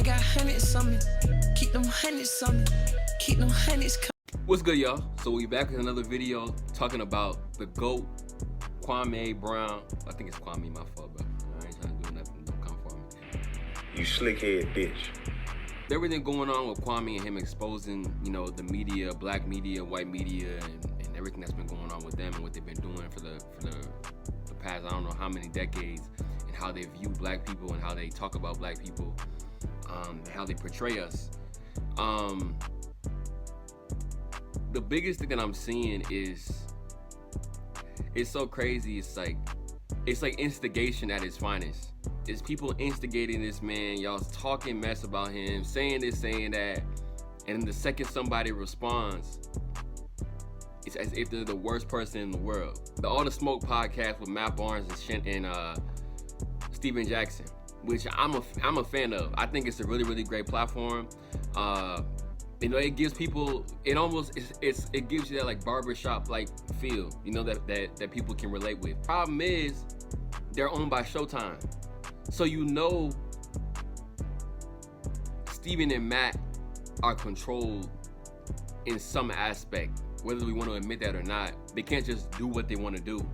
I got hundreds on me. Keep them hundreds on me. Keep them hundreds coming. What's good, y'all? So we back with another video talking about the GOAT, Kwame Brown. I think it's Kwame, my fault, bro. I ain't trying to do nothing. Don't come for me. You slickhead bitch. Everything going on with Kwame and him exposing, you know, the media, black media, white media, and everything that's been going on with them and what they've been doing for the past, I don't know how many decades, and how they view black people and how they talk about black people, and how they portray us. The biggest thing that I'm seeing is, it's so crazy. It's like instigation at its finest. It's people instigating this man. Y'all talking mess about him, saying this, saying that, and the second somebody responds, it's as if they're the worst person in the world. The All the Smoke podcast with Matt Barnes and Steven Jackson, which I'm a fan of. I think it's a really great platform. You know, it gives people, it gives you that like barbershop like feel, you know, that people can relate with. Problem is, they're owned by Showtime. So you know Steven and Matt are controlled in some aspect, whether we want to admit that or not. They can't just do what they want to do.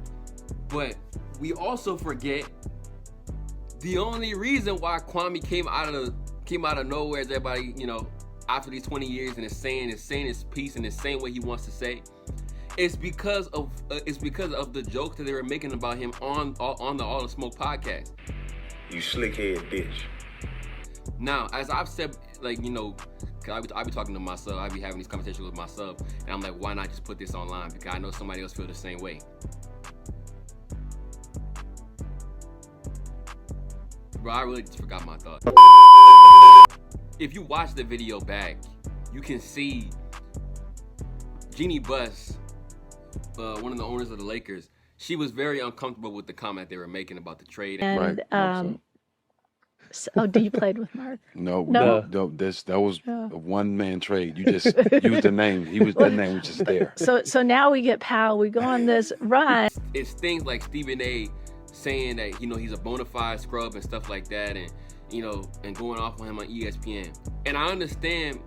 But we also forget the only reason why Kwame came out of nowhere is everybody, you know, after these 20 years and is saying his piece in the same way he wants to say, it's because of the jokes that they were making about him on the All the Smoke podcast. You slickhead bitch. Now, as I've said, like, you know, cause I be talking to myself, I be having these conversations with myself, and I'm like, why not just put this online? Because I know somebody else feel the same way. Bro, I really just forgot my thought. If you watch the video back, you can see Jeannie Buss, one of the owners of the Lakers, she was very uncomfortable with the comment they were making about the trade. And, Right. oh, did you play with Mark? No. That was No. a one-man trade. You just used the name. The name was just there. So now we get Powell. We go on this run. It's things like Stephen A. saying that, you know, he's a bona fide scrub and stuff like that, and, you know, and going off on him on ESPN. And I understand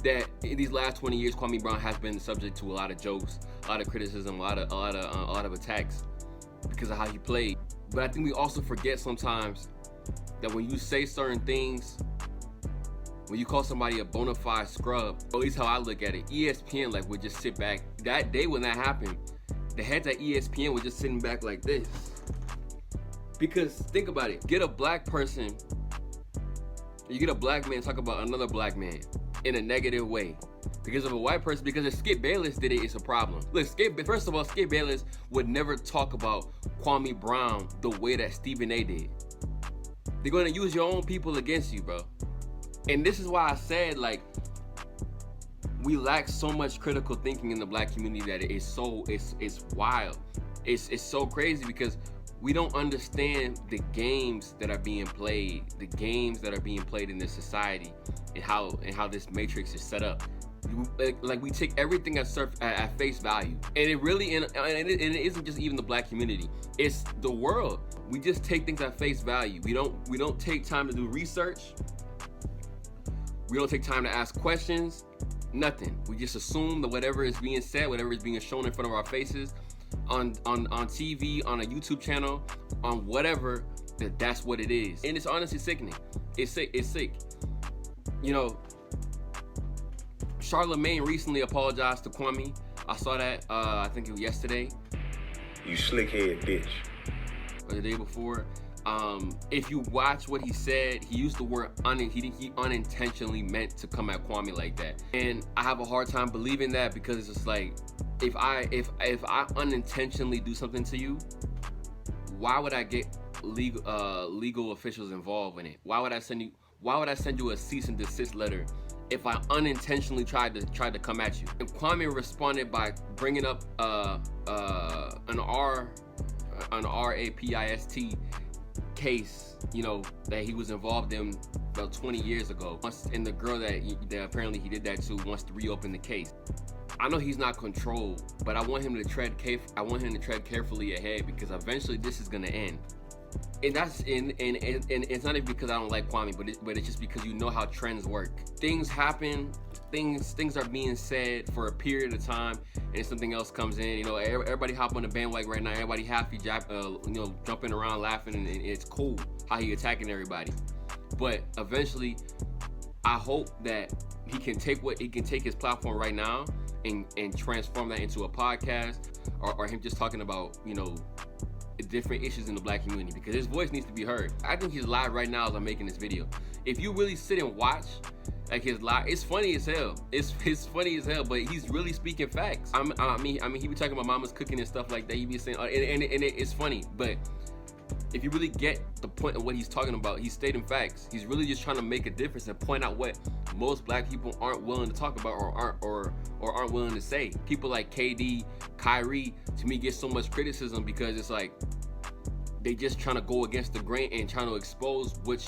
that in these last 20 years, Kwame Brown has been subject to a lot of jokes, a lot of criticism, a lot of attacks because of how he played. But I think we also forget sometimes that when you say certain things, when you call somebody a bona fide scrub, at least how I look at it, ESPN like would just sit back. That day when that happened, the heads at ESPN were just sitting back like this. Because think about it, get a black person, you get a black man talk about another black man in a negative way. Because of a white person, because if Skip Bayless did it, it's a problem. Look, first of all, Skip Bayless would never talk about Kwame Brown the way that Stephen A. did. They're gonna use your own people against you, bro. And this is why I said, like, we lack so much critical thinking in the black community that it's wild. It's so crazy because we don't understand the games that are being played, in this society, and how this matrix is set up. Like we take everything at face value, and it isn't just even the black community. It's the world. We just take things at face value. We don't take time to do research. We don't take time to ask questions. Nothing. We just assume that whatever is being said, whatever is being shown in front of our faces, on TV, on a YouTube channel, on whatever, that's what it is. And it's honestly sickening. It's sick. You know, Charlamagne recently apologized to Kwame. I saw that, I think it was yesterday. You slickhead bitch. Or the day before. If you watch what he said, he used the word he unintentionally meant to come at Kwame like that. And I have a hard time believing that, because it's just like, if I unintentionally do something to you, why would I get legal officials involved in it? Why would I send you a cease and desist letter if I unintentionally tried to come at you? And Kwame responded by bringing up an RAPIST case, you know, that he was involved in about 20 years ago. And the girl that apparently he did that to wants to reopen the case. I know he's not controlled, but I want him to tread carefully ahead, because eventually this is gonna end. And that's and it's not even because I don't like Kwame, but it's just because you know how trends work. Things happen, things are being said for a period of time, and something else comes in. You know, everybody hop on the bandwagon right now. Everybody happy, jumping around, laughing, and it's cool how he attacking everybody. But eventually, I hope that he can take his platform right now and transform that into a podcast, or him just talking about, you know, different issues in the black community, because his voice needs to be heard. I think he's live right now as I'm making this video. If you really sit and watch like his live, it's funny as hell. It's funny as hell, but he's really speaking facts. I mean, he be talking about mama's cooking and stuff like that. He be saying, and it's funny, but if you really get the point of what he's talking about, he's stating facts. He's really just trying to make a difference and point out what most black people aren't willing to talk about or aren't willing to say. People like KD, Kyrie, to me, get so much criticism because it's like they just trying to go against the grain and trying to expose what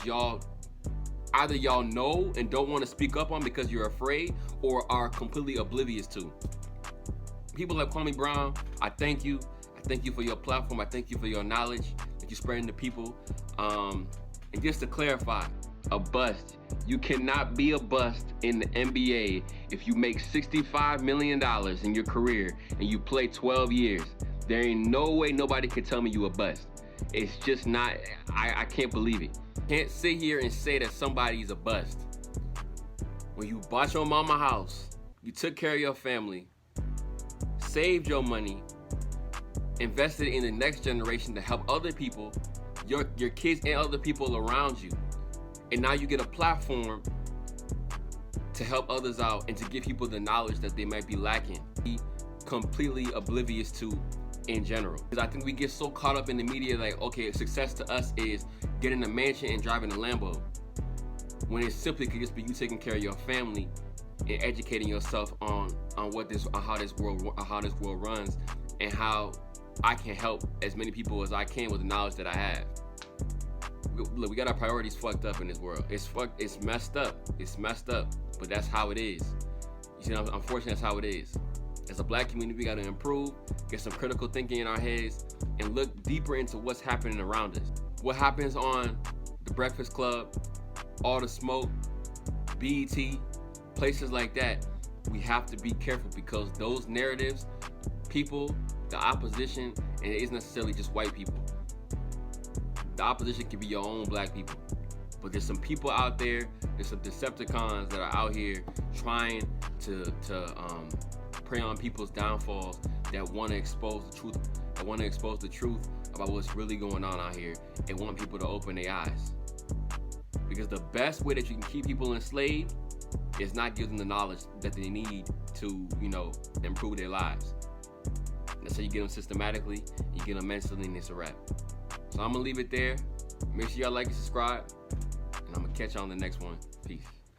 either y'all know and don't want to speak up on because you're afraid, or are completely oblivious to. People like Kwame Brown, I thank you. I thank you for your platform. I thank you for your knowledge that you're spreading to people. And just to clarify, a bust. You cannot be a bust in the NBA if you make $65 million in your career and you play 12 years. There ain't no way nobody can tell me you a bust. It's just not, I can't believe it. Can't sit here and say that somebody's a bust. When you bought your mama house, you took care of your family, saved your money, invested in the next generation to help other people, your kids and other people around you. And now you get a platform to help others out and to give people the knowledge that they might be lacking, be completely oblivious to in general. Because I think we get so caught up in the media, like, okay, success to us is getting a mansion and driving a Lambo, when it simply could just be you taking care of your family and educating yourself on how this world runs, and how I can help as many people as I can with the knowledge that I have. Look, we got our priorities fucked up in this world. It's messed up. It's messed up. But that's how it is. You see, unfortunately, that's how it is. As a black community, we got to improve, get some critical thinking in our heads, and look deeper into what's happening around us. What happens on The Breakfast Club, All the Smoke, BET, places like that. We have to be careful, because those narratives, people, the opposition, and it isn't necessarily just white people. The opposition can be your own black people. But there's some people out there, there's some Decepticons that are out here trying to prey on people's downfalls, that want to expose the truth, about what's really going on out here, and want people to open their eyes. Because the best way that you can keep people enslaved is not give them the knowledge that they need to, improve their lives. That's how you get them systematically, you get them mentally, and it's a wrap. So I'm gonna leave it there. Make sure y'all like and subscribe, and I'm gonna catch y'all on the next one. Peace.